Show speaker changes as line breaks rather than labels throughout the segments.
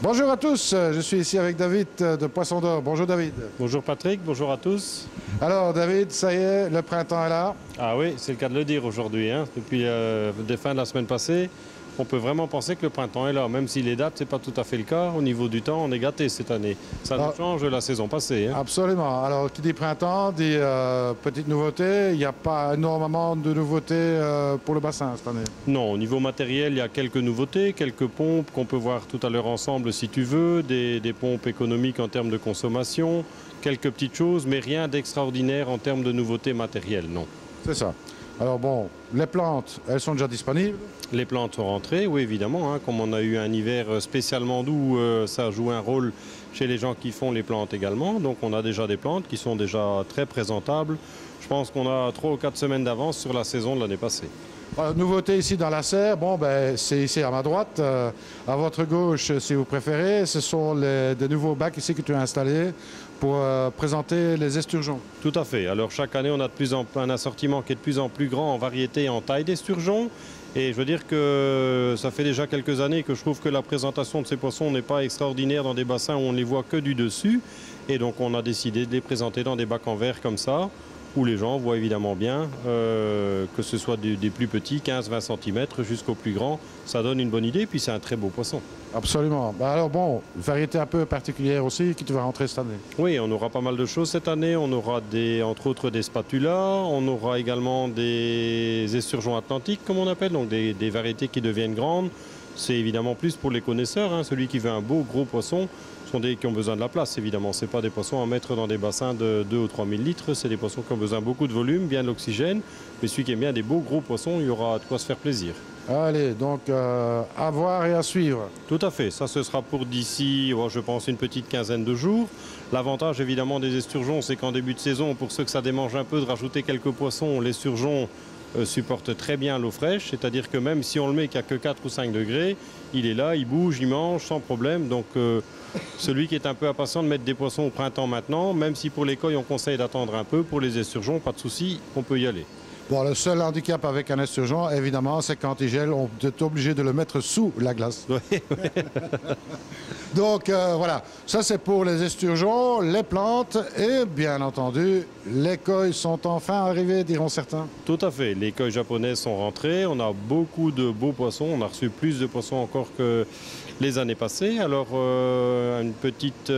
Bonjour à tous, je suis ici avec David de Poisson d'Or. Bonjour David.
Bonjour Patrick, bonjour à tous.
Alors David, ça y est, le printemps est là.
Ah oui, c'est le cas de le dire aujourd'hui. Depuis la fin de la semaine passée, on peut vraiment penser que le printemps est là. Même si les dates, ce n'est pas tout à fait le cas. Au niveau du temps, on est gâté cette année. Ça nous change de la saison passée.
Absolument. Alors qui dit printemps, dit petite nouveauté. Il n'y a pas énormément de nouveautés pour le bassin cette année.
Non, au niveau matériel, il y a quelques nouveautés, quelques pompes qu'on peut voir tout à l'heure ensemble si tu veux, des pompes économiques en termes de consommation, quelques petites choses, mais rien d'extraordinaire en termes de nouveautés matérielles, non.
C'est ça. Alors bon, les plantes, elles sont déjà disponibles.
Les plantes sont rentrées, oui évidemment. Comme on a eu un hiver spécialement doux, ça joue un rôle chez les gens qui font les plantes également. Donc on a déjà des plantes qui sont déjà très présentables. Je pense qu'on a 3 ou 4 semaines d'avance sur la saison de l'année passée.
Nouveauté ici dans la serre, bon, c'est ici à ma droite, à votre gauche si vous préférez, ce sont des nouveaux bacs ici que tu as installés pour présenter les esturgeons.
Tout à fait. Alors chaque année on a un assortiment qui est de plus en plus grand en variété et en taille d'esturgeons. Et je veux dire que ça fait déjà quelques années que je trouve que la présentation de ces poissons n'est pas extraordinaire dans des bassins où on ne les voit que du dessus. Et donc on a décidé de les présenter dans des bacs en verre comme ça, où les gens voient évidemment bien, que ce soit des plus petits, 15-20 cm, jusqu'aux plus grands. Ça donne une bonne idée, puis c'est un très beau poisson.
Absolument. Alors bon, variété un peu particulière aussi qui va rentrer cette année.
Oui, on aura pas mal de choses cette année. On aura entre autres des spatulas. On aura également des esturgeons atlantiques, comme on appelle, donc des variétés qui deviennent grandes. C'est évidemment plus pour les connaisseurs. Celui qui veut un beau gros poisson sont des qui ont besoin de la place, évidemment. Ce n'est pas des poissons à mettre dans des bassins de 2 ou 3 000 litres. C'est des poissons qui ont besoin de beaucoup de volume, bien de l'oxygène. Mais celui qui aime bien des beaux gros poissons, il y aura de quoi se faire plaisir.
Allez, donc à voir et à suivre.
Tout à fait. Ça, ce sera pour d'ici, je pense, une petite quinzaine de jours. L'avantage, évidemment, des esturgeons, c'est qu'en début de saison, pour ceux que ça démange un peu de rajouter quelques poissons, l'esturgeon supporte très bien l'eau fraîche. C'est-à-dire que même si on le met qu'il n'y a que 4 ou 5 degrés, il est là, il bouge, il mange sans problème. Donc, celui qui est un peu impatient de mettre des poissons au printemps maintenant, même si pour les coilles, on conseille d'attendre un peu, pour les esturgeons, pas de souci, on peut y aller.
Bon, le seul handicap avec un esturgeon, évidemment, c'est quand il gèle, on est obligé de le mettre sous la glace.
Oui.
Donc voilà, ça c'est pour les esturgeons, les plantes et bien entendu, les koi sont enfin arrivés, diront certains.
Tout à fait, les koi japonaises sont rentrées, on a beaucoup de beaux poissons, on a reçu plus de poissons encore que les années passées. Alors une petite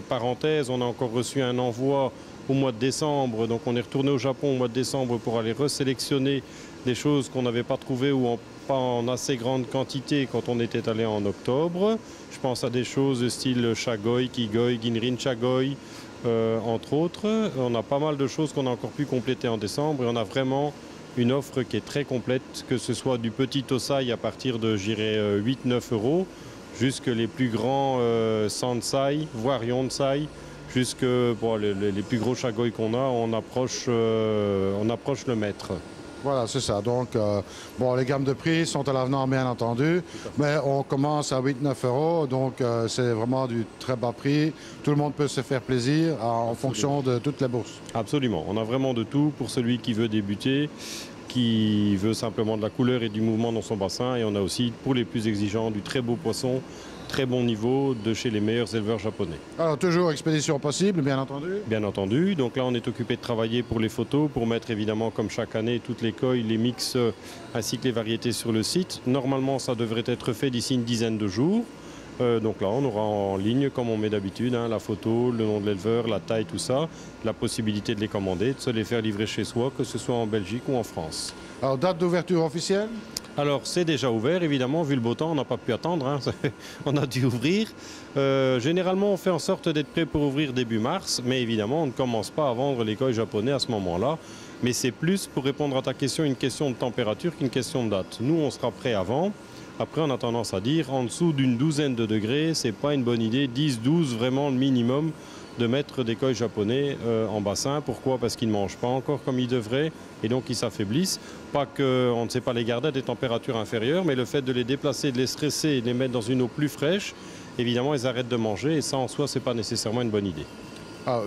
parenthèse, on a encore reçu un envoi au mois de décembre, donc on est retourné au Japon au mois de décembre pour aller resélectionner des choses qu'on n'avait pas trouvées ou pas en assez grande quantité quand on était allé en octobre. Je pense à des choses de style Shagoi, Kigoi, Ginrin Shagoi, entre autres. On a pas mal de choses qu'on a encore pu compléter en décembre et on a vraiment une offre qui est très complète, que ce soit du petit Tosai à partir de, 8-9 euros, jusque les plus grands Sansai, voire Yonsai, jusque les plus gros Shagoi qu'on a, on approche le mètre.
Voilà, c'est ça. Donc, bon, les gammes de prix sont à l'avenant, bien entendu, mais on commence à 8-9 euros, donc c'est vraiment du très bas prix. Tout le monde peut se faire plaisir en fonction de toutes les bourses.
Absolument. On a vraiment de tout pour celui qui veut débuter, qui veut simplement de la couleur et du mouvement dans son bassin. Et on a aussi, pour les plus exigeants, du très beau poisson, très bon niveau de chez les meilleurs éleveurs japonais.
Alors toujours expédition possible, bien entendu.
Bien entendu. Donc là, on est occupé de travailler pour les photos, pour mettre évidemment, comme chaque année, toutes les koi, les mix ainsi que les variétés sur le site. Normalement, ça devrait être fait d'ici une dizaine de jours. Donc là, on aura en ligne, comme on met d'habitude, la photo, le nom de l'éleveur, la taille, tout ça, la possibilité de les commander, de se les faire livrer chez soi, que ce soit en Belgique ou en France.
Alors, date d'ouverture officielle ?
Alors, c'est déjà ouvert, évidemment, vu le beau temps, on n'a pas pu attendre, on a dû ouvrir. Généralement, on fait en sorte d'être prêt pour ouvrir début mars, mais évidemment, on ne commence pas à vendre les koi japonais à ce moment-là. Mais c'est plus, pour répondre à ta question, une question de température qu'une question de date. Nous, on sera prêt avant. Après, on a tendance à dire, en dessous d'une douzaine de degrés, c'est pas une bonne idée, 10-12 vraiment le minimum de mettre des koi japonais en bassin. Pourquoi? Parce qu'ils ne mangent pas encore comme ils devraient et donc ils s'affaiblissent. Pas qu'on ne sait pas les garder à des températures inférieures, mais le fait de les déplacer, de les stresser et de les mettre dans une eau plus fraîche, évidemment, ils arrêtent de manger et ça, en soi, ce n'est pas nécessairement une bonne idée.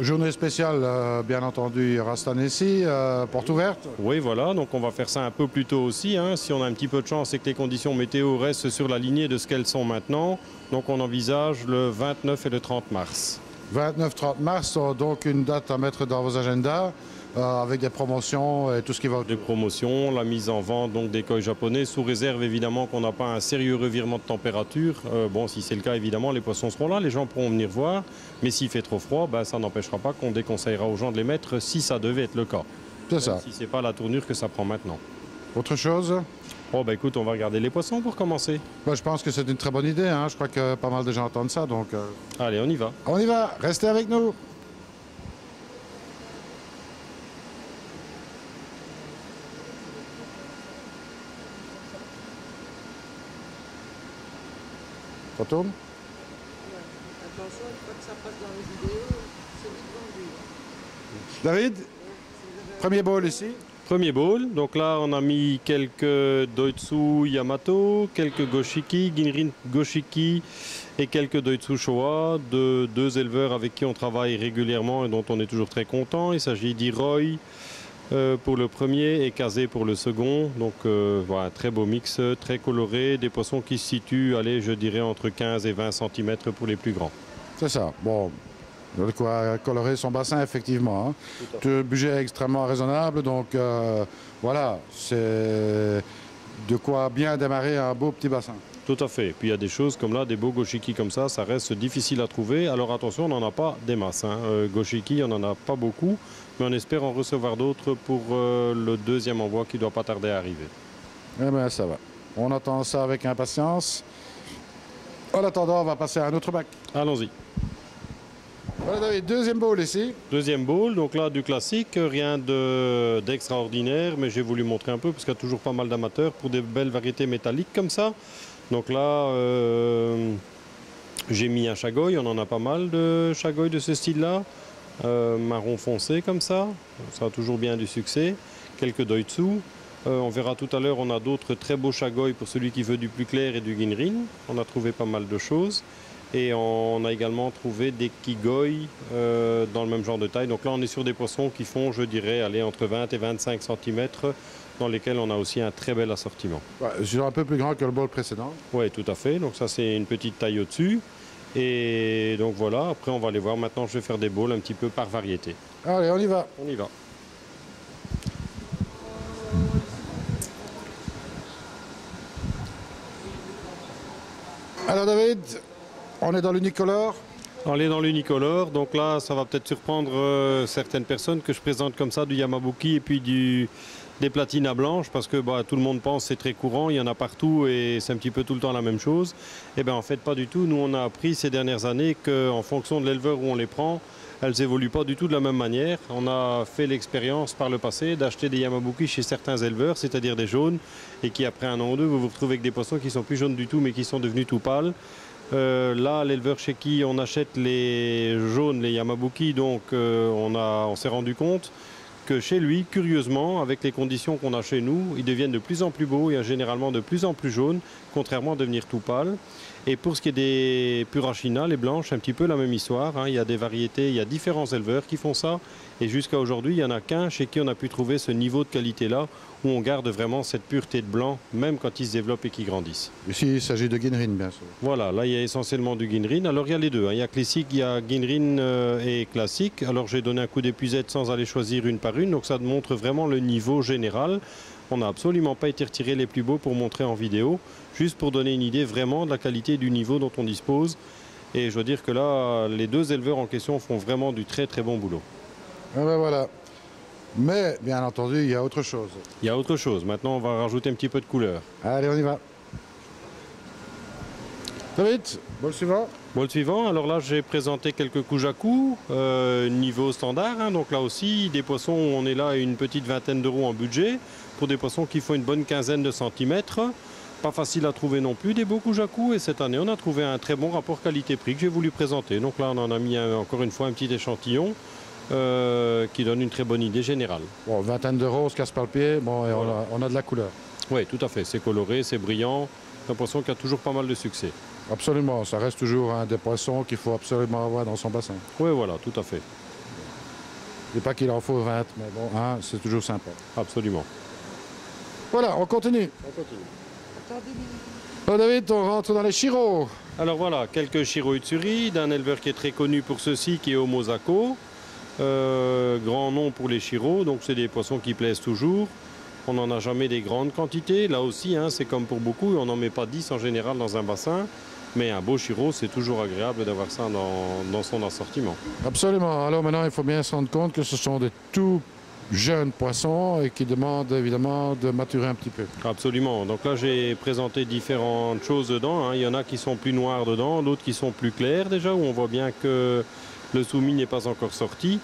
Journée spéciale, bien entendu, il y aura cette année-ci, porte ouverte.
Oui, voilà, donc on va faire ça un peu plus tôt aussi, hein. Si on a un petit peu de chance et que les conditions météo restent sur la lignée de ce qu'elles sont maintenant, donc on envisage le 29 et le 30 mars.
29-30 mars, donc une date à mettre dans vos agendas, avec des promotions et tout ce qui va autour.
Des promotions, la mise en vente donc des koi japonais, sous réserve évidemment qu'on n'a pas un sérieux revirement de température. Bon, si c'est le cas, évidemment, les poissons seront là, les gens pourront venir voir. Mais s'il fait trop froid, ben, ça n'empêchera pas qu'on déconseillera aux gens de les mettre si ça devait être le cas.
C'est ça.
Si ce n'est pas la tournure que ça prend maintenant.
Autre chose?
Oh, ben écoute, on va regarder les poissons pour commencer.
Je pense que c'est une très bonne idée, hein. Je crois que pas mal de gens entendent ça, donc...
Allez, on y va.
On y va, restez avec nous. Ça tourne?
Attention, une fois que ça passe dans les vidéos, c'est vite vendu.
David, premier bol ici.
Premier bowl, donc là on a mis quelques Doitsu Yamato, quelques Goshiki, Ginrin Goshiki et quelques Doitsu Showa, de deux éleveurs avec qui on travaille régulièrement et dont on est toujours très content. Il s'agit d'Iroy pour le premier et Kazé pour le second. Donc voilà, un très beau mix, très coloré, des poissons qui se situent, allez, je dirais entre 15 et 20 cm pour les plus grands.
C'est ça, bon... De quoi colorer son bassin, effectivement. Hein. Le budget est extrêmement raisonnable, donc voilà, c'est de quoi bien démarrer un beau petit bassin.
Tout à fait. Puis il y a des choses comme là, des beaux goshiki comme ça reste difficile à trouver. Alors attention, on n'en a pas des masses. Hein. Goshiki, on n'en a pas beaucoup, mais on espère en recevoir d'autres pour le deuxième envoi qui ne doit pas tarder à arriver.
Eh bien, ça va. On attend ça avec impatience. En attendant, on va passer à un autre bac.
Allons-y.
Voilà, David, deuxième bowl ici.
Deuxième bowl, donc là du classique, rien d'extraordinaire, mais j'ai voulu montrer un peu parce qu'il y a toujours pas mal d'amateurs pour des belles variétés métalliques comme ça. Donc là, j'ai mis un chagoy, on en a pas mal de chagoy de ce style-là, marron foncé comme ça a toujours bien du succès. Quelques Doitsu. On verra tout à l'heure, on a d'autres très beaux chagoy pour celui qui veut du plus clair et du Ginrin. On a trouvé pas mal de choses. Et on a également trouvé des Kigoi dans le même genre de taille. Donc là, on est sur des poissons qui font, je dirais, aller entre 20 et 25 cm, dans lesquels on a aussi un très bel assortiment.
Ouais, c'est un peu plus grand que le bowl précédent.
Oui, tout à fait. Donc ça, c'est une petite taille au-dessus. Et donc voilà, après, on va aller voir. Maintenant, je vais faire des bowls un petit peu par variété.
Allez, on y va.
On y va.
Alors, David, on est dans l'unicolore.
On est dans l'unicolore, donc là ça va peut-être surprendre certaines personnes que je présente comme ça du Yamabuki et puis des platinas blanches parce que tout le monde pense que c'est très courant, il y en a partout et c'est un petit peu tout le temps la même chose. Et bien en fait pas du tout, nous on a appris ces dernières années qu'en fonction de l'éleveur où on les prend, elles n'évoluent pas du tout de la même manière. On a fait l'expérience par le passé d'acheter des Yamabuki chez certains éleveurs, c'est-à-dire des jaunes, et qui après un an ou deux vous vous retrouvez avec des poissons qui sont plus jaunes du tout mais qui sont devenus tout pâles. Là, l'éleveur chez qui on achète les jaunes, les Yamabuki, donc on s'est rendu compte que chez lui, curieusement, avec les conditions qu'on a chez nous, ils deviennent de plus en plus beaux et généralement de plus en plus jaunes, contrairement à devenir tout pâles. Et pour ce qui est des Purashina, les blanches, un petit peu la même histoire. Hein. Il y a des variétés, il y a différents éleveurs qui font ça. Et jusqu'à aujourd'hui, il n'y en a qu'un chez qui on a pu trouver ce niveau de qualité-là, où on garde vraiment cette pureté de blanc, même quand ils se développent et qu'ils grandissent.
Ici, il s'agit de Ginrin, bien sûr.
Voilà, là, il y a essentiellement du Ginrin. Alors, il y a les deux. Hein. Il y a classique, il y a Ginrin et classique. Alors, j'ai donné un coup d'épuisette sans aller choisir une par une. Donc, ça montre vraiment le niveau général. On n'a absolument pas été retiré les plus beaux pour montrer en vidéo, juste pour donner une idée vraiment de la qualité et du niveau dont on dispose. Et je veux dire que là, les deux éleveurs en question font vraiment du très très bon boulot.
Et ben voilà. Mais, bien entendu, il y a autre chose.
Il y a autre chose. Maintenant, on va rajouter un petit peu de couleur.
Allez, on y va. Très vite, bol suivant.
Bon, le suivant, alors là j'ai présenté quelques Kujaku, niveau standard, hein, donc là aussi des poissons où on est là à une petite vingtaine d'euros en budget, pour des poissons qui font une bonne quinzaine de centimètres. Pas facile à trouver non plus des beaux Kujaku, et cette année on a trouvé un très bon rapport qualité-prix que j'ai voulu présenter. Donc là on en a mis encore une fois un petit échantillon qui donne une très bonne idée générale.
Bon, vingtaine d'euros, on se casse pas le pied, bon, et
Voilà.
on a de la couleur.
Oui, tout à fait, c'est coloré, c'est brillant, c'est un poisson qui a toujours pas mal de succès.
Absolument, ça reste toujours un des poissons qu'il faut absolument avoir dans son bassin.
Oui, voilà, tout à fait.
Je dis pas qu'il en faut 20, mais bon, hein, c'est toujours sympa.
Absolument.
Voilà, on continue.
Attendez une minute.
Alors David, on rentre dans les chiros.
Alors voilà, quelques Shiro Utsuri, d'un éleveur qui est très connu pour ceci, qui est Omosako. Grand nom pour les Shiro, donc c'est des poissons qui plaisent toujours. On n'en a jamais des grandes quantités. Là aussi, hein, c'est comme pour beaucoup, on n'en met pas 10 en général dans un bassin. Mais un beau Shiro, c'est toujours agréable d'avoir ça dans son assortiment.
Absolument. Alors maintenant, il faut bien se rendre compte que ce sont des tout jeunes poissons et qui demandent évidemment de maturer un petit peu.
Absolument. Donc là, j'ai présenté différentes choses dedans, hein. Il y en a qui sont plus noirs dedans, d'autres qui sont plus clairs déjà, où on voit bien que le soumis n'est pas encore sorti.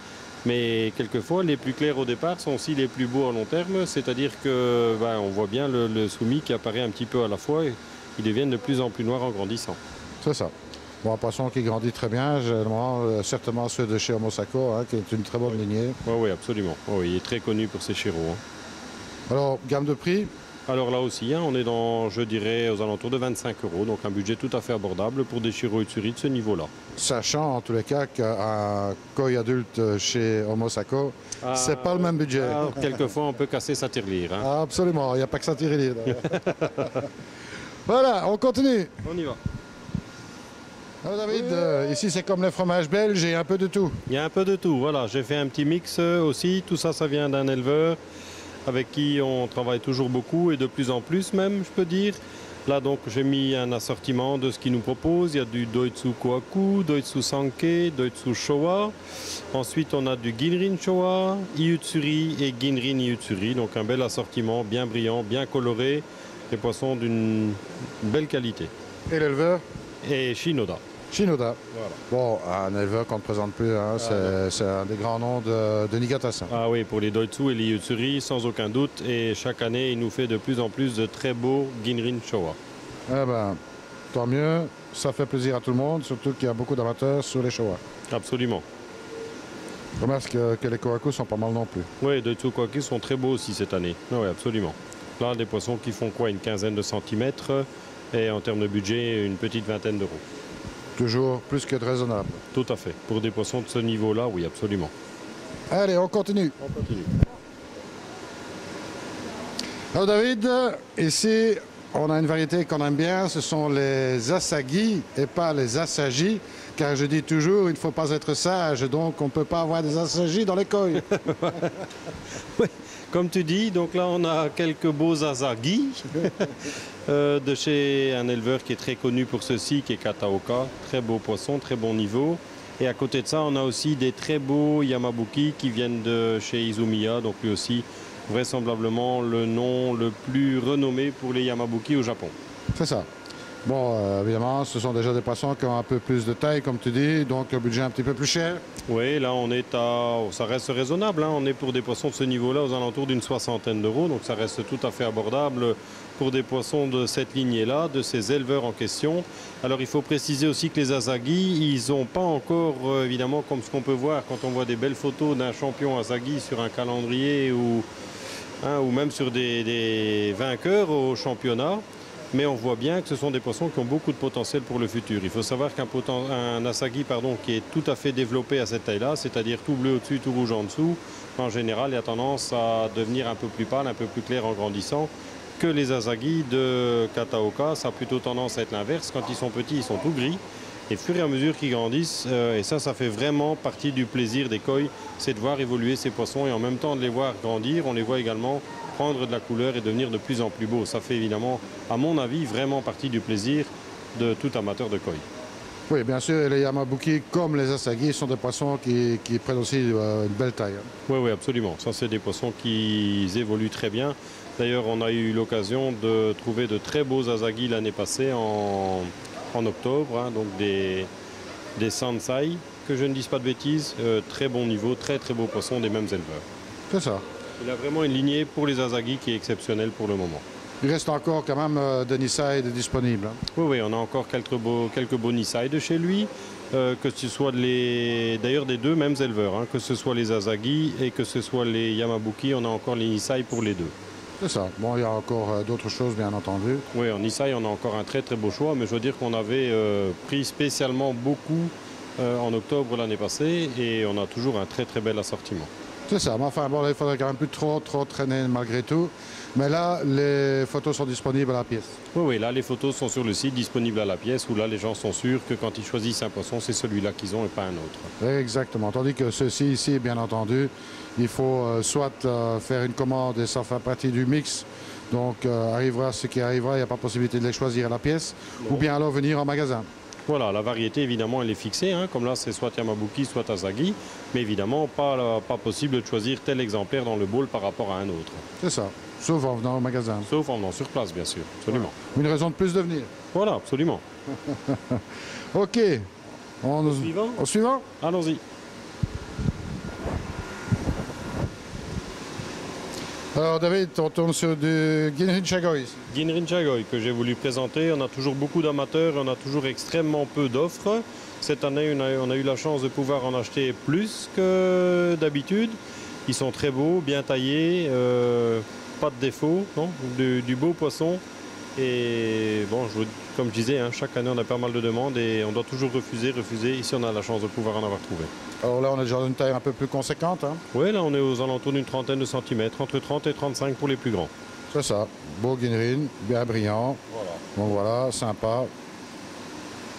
Mais quelquefois, les plus clairs au départ sont aussi les plus beaux à long terme. C'est-à-dire que on voit bien le soumis qui apparaît un petit peu à la fois et ils deviennent de plus en plus noirs en grandissant.
C'est ça. Bon, un poisson qui grandit très bien, certainement ceux de chez Omosako, hein, qui est une très bonne lignée.
Oui, absolument. Oui, il est très connu pour ses Shiro, hein.
Alors, gamme de prix,
Alors là aussi, hein, on est dans, je dirais, aux alentours de 25 €, donc un budget tout à fait abordable pour des Shiro Utsuri de ce niveau-là.
sachant en tous les cas qu'un koi adulte chez Omosako, c'est pas le même budget.
Quelquefois, on peut casser sa tirelire, hein.
Ah, absolument, il n'y a pas que ça tirer. Voilà, on continue.
On y va.
Alors David, ici c'est comme le fromage belge et un peu de tout.
Il y a un peu de tout, voilà. J'ai fait un petit mix aussi. Tout ça, ça vient d'un éleveur avec qui on travaille toujours beaucoup et de plus en plus même, je peux dire. Là, donc, j'ai mis un assortiment de ce qu'il nous propose. Il y a du Doitsu Kohaku, Doitsu Sanke, Doitsu Showa. Ensuite, on a du Ginrin Showa, Iutsuri et Ginrin Iutsuri. Donc, un bel assortiment, bien brillant, bien coloré. Des poissons d'une belle qualité.
Et l'éleveur
Et Shinoda.
Shinoda.
Voilà.
Bon, un éleveur qu'on ne présente plus, hein, c'est un des grands noms de Niigata.
Ah oui, pour les Doitsu et les Iutsuri, sans aucun doute. Et chaque année, il nous fait de plus en plus de très beaux Ginrin Showa.
Eh ben, tant mieux, ça fait plaisir à tout le monde, surtout qu'il y a beaucoup d'amateurs sur les Showa.
Absolument.
Remarque que les Kohaku sont pas mal non plus.
Oui, les Doitsu Kohaku sont très beaux aussi cette année. Oui, absolument. Là, des poissons qui font quoi, une quinzaine de centimètres et en termes de budget, une petite vingtaine d'euros.
Toujours plus que de raisonnable.
Tout à fait. Pour des poissons de ce niveau-là, oui, absolument.
Allez, on continue.
On continue.
Alors David, ici, on a une variété qu'on aime bien, ce sont les asagi et pas les asagi, car je dis toujours, il ne faut pas être sage, donc on ne peut pas avoir des asagi dans les koi.
Oui, comme tu dis, donc là on a quelques beaux asagi de chez un éleveur qui est très connu pour ceci, qui est Kataoka. Très beau poisson, très bon niveau. Et à côté de ça, on a aussi des très beaux Yamabuki qui viennent de chez Izumiya, donc lui aussi vraisemblablement le nom le plus renommé pour les Yamabuki au Japon.
C'est ça. Bon, évidemment, ce sont déjà des poissons qui ont un peu plus de taille, comme tu dis, donc un budget un petit peu plus cher.
Oui, là on est à... Ça reste raisonnable, hein. On est pour des poissons de ce niveau-là aux alentours d'une soixantaine d'euros, donc ça reste tout à fait abordable pour des poissons de cette lignée-là, de ces éleveurs en question. Alors il faut préciser aussi que les asagi, ils n'ont pas encore, évidemment, comme ce qu'on peut voir quand on voit des belles photos d'un champion asagi sur un calendrier ou même sur des vainqueurs au championnat. Mais on voit bien que ce sont des poissons qui ont beaucoup de potentiel pour le futur. Il faut savoir qu'un asagi qui est tout à fait développé à cette taille-là, c'est-à-dire tout bleu au-dessus, tout rouge en dessous, en général, il a tendance à devenir un peu plus pâle, un peu plus clair en grandissant que les asagi de Kataoka. Ça a plutôt tendance à être l'inverse. Quand ils sont petits, ils sont tout gris. Et au fur et à mesure qu'ils grandissent, et ça fait vraiment partie du plaisir des koi, c'est de voir évoluer ces poissons et en même temps de les voir grandir, on les voit également prendre de la couleur et devenir de plus en plus beaux. Ça fait évidemment, à mon avis, vraiment partie du plaisir de tout amateur de koi.
Oui, bien sûr, les Yamabuki, comme les asagi, sont des poissons qui prennent aussi une belle taille.
Oui, oui, absolument. Ça, c'est des poissons qui évoluent très bien. D'ailleurs, on a eu l'occasion de trouver de très beaux asagi l'année passée en octobre, hein, donc des Sansai, que je ne dise pas de bêtises, très bon niveau, très très beaux poissons des mêmes éleveurs.
C'est ça.
Il a vraiment une lignée pour les asagi qui est exceptionnelle pour le moment.
Il reste encore quand même de Nisai disponibles. Hein.
Oui, oui, on a encore quelques beaux Nisai de chez lui, que ce soit d'ailleurs des deux mêmes éleveurs, hein, que ce soit les asagi et que ce soit les Yamabuki, on a encore les Nisai pour les deux.
C'est ça. Bon, il y a encore d'autres choses, bien entendu.
Oui, en Nisai, on a encore un très très beau choix, mais je veux dire qu'on avait pris spécialement beaucoup en octobre l'année passée et on a toujours un très très bel assortiment.
C'est ça, mais enfin bon, là, il faudrait quand même plus trop traîner malgré tout. Mais là, les photos sont disponibles à la pièce.
Oui, oui, là les photos sont sur le site disponibles à la pièce où là les gens sont sûrs que quand ils choisissent un poisson, c'est celui-là qu'ils ont et pas un autre.
Exactement, tandis que ceci ici, bien entendu, il faut soit faire une commande et ça fait partie du mix. Donc arrivera ce qui arrivera, il n'y a pas possibilité de les choisir à la pièce,
Non.
ou bien alors venir en magasin.
Voilà, la variété évidemment elle est fixée, hein, comme là c'est soit Yamabuki, soit Asagi, mais évidemment pas possible de choisir tel exemplaire dans le bowl par rapport à un autre.
C'est ça, sauf en venant au magasin.
Sauf en venant sur place bien sûr, absolument.
Une raison de plus de venir.
Voilà, absolument.
Ok,
Au suivant.
Au suivant.
Allons-y.
Alors David, on tourne sur du Ginrin Chagoi ici.
Ginrin Chagoi que j'ai voulu présenter, on a toujours beaucoup d'amateurs, on a toujours extrêmement peu d'offres. Cette année, on a eu la chance de pouvoir en acheter plus que d'habitude. Ils sont très beaux, bien taillés, pas de défaut, non, du beau poisson. Et bon, comme je disais, hein, chaque année on a pas mal de demandes et on doit toujours refuser. Ici on a la chance de pouvoir en avoir trouvé.
Alors là, on est déjà dans une taille un peu plus conséquente. Hein.
Oui, là on est aux alentours d'une trentaine de centimètres, entre 30 et 35 pour les plus grands.
C'est ça, beau Ginrin, bien brillant.
Voilà.
Donc voilà, sympa.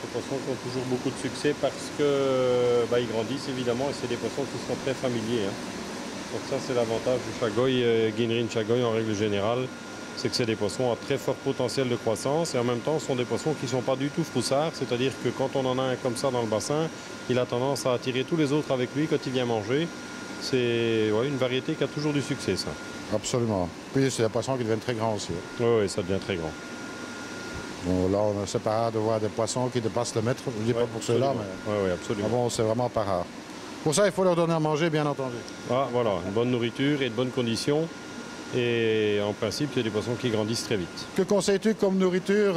Des poissons qui ont toujours beaucoup de succès parce que ils grandissent évidemment et c'est des poissons qui sont très familiers. Hein. Donc ça c'est l'avantage du Chagoi, Ginrin Chagoi en règle générale, c'est que c'est des poissons à très fort potentiel de croissance et en même temps ce sont des poissons qui ne sont pas du tout froussards, c'est-à-dire que quand on en a un comme ça dans le bassin, il a tendance à attirer tous les autres avec lui quand il vient manger. C'est une variété qui a toujours du succès ça.
Absolument. Puis c'est des poissons qui deviennent très grands aussi.
Oui, oui, ça devient très grand.
Bon, là, c'est pas rare de voir des poissons qui dépassent le mètre. Je ne dis pas pour ceux-là, mais
Oui, absolument.
ah bon, c'est vraiment pas rare. Pour ça, il faut leur donner à manger, bien entendu.
Ah, voilà, une bonne nourriture et de bonnes conditions. Et en principe, c'est des poissons qui grandissent très vite.
Que conseilles-tu comme nourriture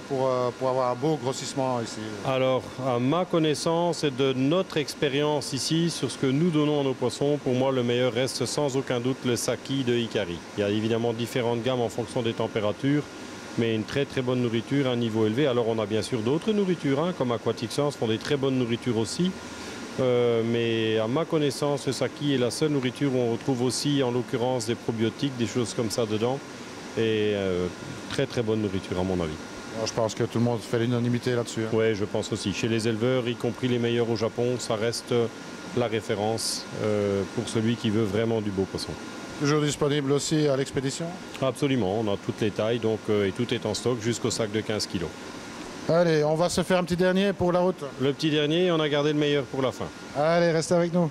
pour avoir un beau grossissement ici?
Alors, à ma connaissance et de notre expérience ici, sur ce que nous donnons à nos poissons, pour moi, le meilleur reste sans aucun doute le Saki de Hikari. Il y a évidemment différentes gammes en fonction des températures, mais une très très bonne nourriture à un niveau élevé. Alors, on a bien sûr d'autres nourritures, hein, comme Aquatic Science font des très bonnes nourritures aussi. Mais à ma connaissance, le Saki est la seule nourriture où on retrouve aussi, en l'occurrence, des probiotiques, des choses comme ça dedans. Et très très bonne nourriture à mon avis.
Alors, je pense que tout le monde fait l'unanimité là-dessus. Hein.
Oui, je pense aussi. Chez les éleveurs, y compris les meilleurs au Japon, ça reste la référence pour celui qui veut vraiment du beau poisson.
Toujours disponible aussi à l'expédition?
Absolument, on a toutes les tailles donc, et tout est en stock jusqu'au sac de 15 kg.
Allez, on va se faire un petit dernier pour la route.
Le petit dernier, on a gardé le meilleur pour la fin.
Allez, restez avec nous.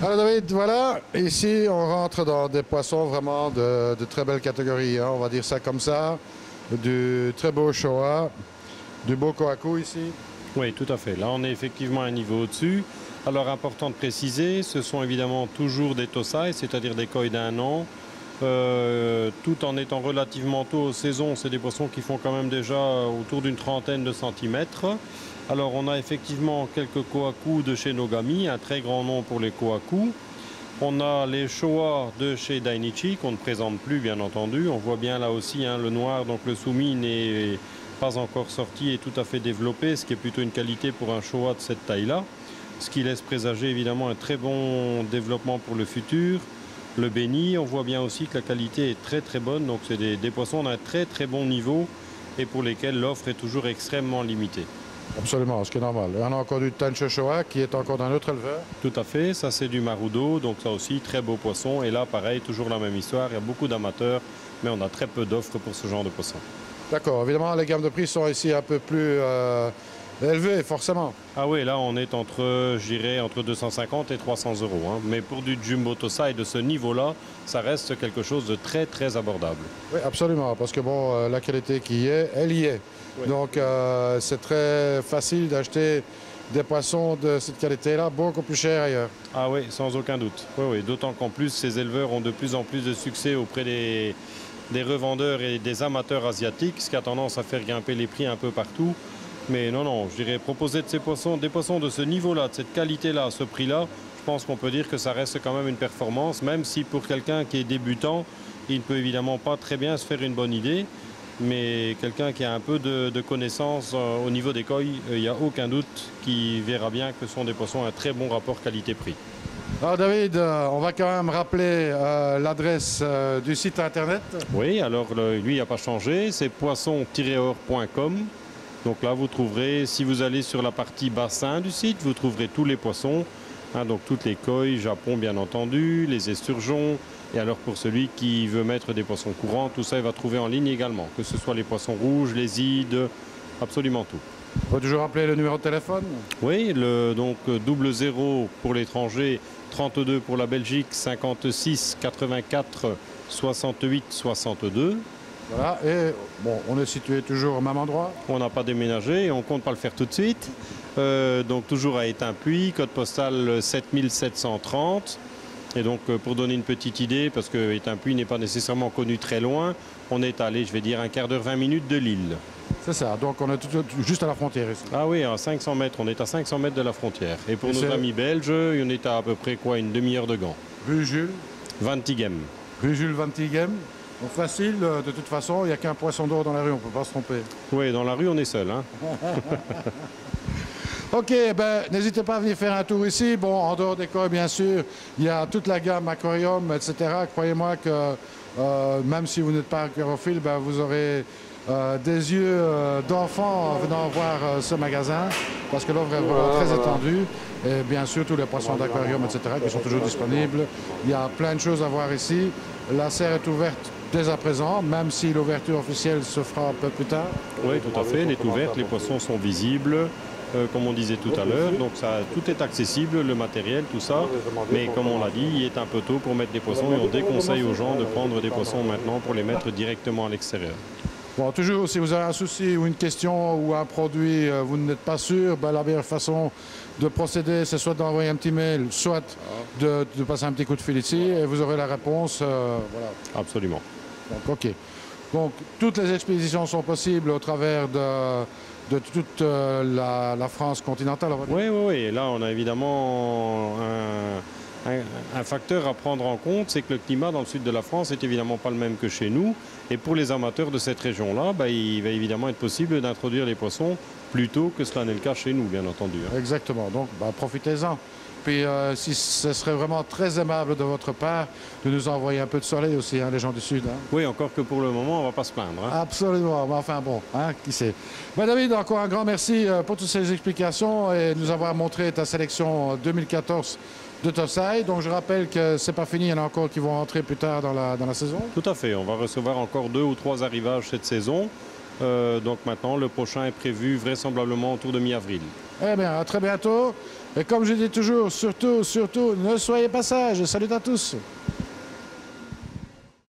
Alors David, voilà, ici on rentre dans des poissons vraiment de très belle catégorie, hein, on va dire ça comme ça. Du très beau Showa, du beau Kohaku ici.
Oui, tout à fait. Là, on est effectivement à un niveau au-dessus. Alors, important de préciser, ce sont évidemment toujours des Tosai, c'est-à-dire des koi d'un an. Tout en étant relativement tôt aux saisons, c'est des poissons qui font quand même déjà autour d'une trentaine de centimètres. Alors on a effectivement quelques Kohaku de chez Nogami, un très grand nom pour les Kohaku. On a les Showa de chez Dainichi qu'on ne présente plus bien entendu. On voit bien là aussi hein, le noir, donc le Sumi n'est pas encore sorti et tout à fait développé, ce qui est plutôt une qualité pour un Showa de cette taille-là. Ce qui laisse présager évidemment un très bon développement pour le futur. Le béni, on voit bien aussi que la qualité est très très bonne, donc c'est des poissons d'un très très bon niveau et pour lesquels l'offre est toujours extrêmement limitée.
Absolument, ce qui est normal. Et on a encore du Tencho Showa qui est encore d'un autre éleveur.
Tout à fait, ça c'est du Marudo, donc ça aussi très beau poisson et là pareil, toujours la même histoire, il y a beaucoup d'amateurs mais on a très peu d'offres pour ce genre de poisson.
D'accord, évidemment les gammes de prix sont ici un peu plus élevées forcément.
Ah oui, là on est entre, je dirais, entre 250 et 300 €. Hein. Mais pour du Jumbo Tosai de ce niveau-là, ça reste quelque chose de très très abordable.
Oui, absolument, parce que bon, la qualité qui y est, elle y est. Oui. Donc c'est très facile d'acheter des poissons de cette qualité-là, beaucoup plus cher ailleurs.
Ah oui, sans aucun doute. Oui, oui. D'autant qu'en plus, ces éleveurs ont de plus en plus de succès auprès des revendeurs et des amateurs asiatiques, ce qui a tendance à faire grimper les prix un peu partout. Mais non, non, je dirais proposer de ces poissons, des poissons de ce niveau-là, de cette qualité-là, à ce prix-là, je pense qu'on peut dire que ça reste quand même une performance, même si pour quelqu'un qui est débutant, il ne peut évidemment pas très bien se faire une bonne idée. mais quelqu'un qui a un peu de connaissances au niveau des koi, il n'y a aucun doute qui verra bien que ce sont des poissons à un très bon rapport qualité-prix.
Alors David, on va quand même rappeler l'adresse du site internet.
Oui, alors lui, il n'a pas changé, c'est poisson-or.com. Donc là, vous trouverez, si vous allez sur la partie bassin du site, vous trouverez tous les poissons, hein, donc toutes les koi, Japon bien entendu, les esturgeons. Et alors pour celui qui veut mettre des poissons courants, tout ça, il va trouver en ligne également, que ce soit les poissons rouges, les ides, absolument tout.
On peut toujours rappeler le numéro de téléphone?
Oui, donc 00 pour l'étranger, 32 pour la Belgique, 56 84 68 62.
Voilà, et bon, on est situé toujours au même endroit?
On n'a pas déménagé et on compte pas le faire tout de suite. Donc toujours à Étain-Puy, code postal 7730. Et donc pour donner une petite idée, parce que Étain-Puy n'est pas nécessairement connu très loin, on est allé, je vais dire, un quart d'heure, 20 minutes de Lille.
C'est ça, donc on est juste à la frontière ici.
Ah oui, à 500 mètres, on est à 500 mètres de la frontière. Et pour nos amis belges, on est à peu près quoi, une demi-heure de Gand.
Rue Jules?
Vantigem.
Rue Jules Vantigem. Donc facile, de toute façon, il n'y a qu'un poisson d'or dans la rue, on ne peut pas se tromper.
Oui, dans la rue, on est seul. Hein.
Ok, ben, n'hésitez pas à venir faire un tour ici. Bon, en dehors des koi, bien sûr, il y a toute la gamme aquarium, etc. Croyez-moi que même si vous n'êtes pas aquariophile, ben, vous aurez des yeux d'enfant en venant voir ce magasin, parce que l'offre est vraiment très étendue. Et bien sûr, tous les poissons d'aquarium, etc., qui sont toujours disponibles. Il y a plein de choses à voir ici. La serre est ouverte dès à présent, même si l'ouverture officielle se fera un peu plus tard.
Oui, tout à fait. Elle est ouverte, les poissons sont visibles. Comme on disait tout à l'heure, donc ça, tout est accessible, le matériel, tout ça, mais comme on l'a dit, il est un peu tôt pour mettre des poissons et on déconseille aux gens de prendre des poissons maintenant pour les mettre directement à l'extérieur.
Bon, toujours, si vous avez un souci ou une question ou un produit, vous n'êtes pas sûr, ben, la meilleure façon de procéder, c'est soit d'envoyer un petit mail, soit de passer un petit coup de fil ici et vous aurez la réponse. Voilà.
Absolument.
Donc, ok. Donc, toutes les expéditions sont possibles au travers de toute la France continentale.
Oui, oui, oui. Là, on a évidemment un facteur à prendre en compte, c'est que le climat dans le sud de la France n'est évidemment pas le même que chez nous. Et pour les amateurs de cette région-là, bah, il va évidemment être possible d'introduire les poissons plus tôt que cela n'est le cas chez nous, bien entendu. Hein.
Exactement. Donc, bah, profitez-en. Puis, si ce serait vraiment très aimable de votre part de nous envoyer un peu de soleil aussi, hein, les gens du Sud. Hein.
Oui, encore que pour le moment, on ne va pas se plaindre. Hein.
Absolument. Mais enfin, bon, hein, qui sait. Ben, David, encore un grand merci pour toutes ces explications et de nous avoir montré ta sélection 2014 de Topside. Donc, je rappelle que c'est pas fini. Il y en a encore qui vont rentrer plus tard dans la saison.
Tout à fait. On va recevoir encore 2 ou 3 arrivages cette saison. Donc maintenant, le prochain est prévu vraisemblablement autour de mi-avril.
Eh bien, à très bientôt. Et comme je dis toujours, surtout, ne soyez pas sages. Salut à tous.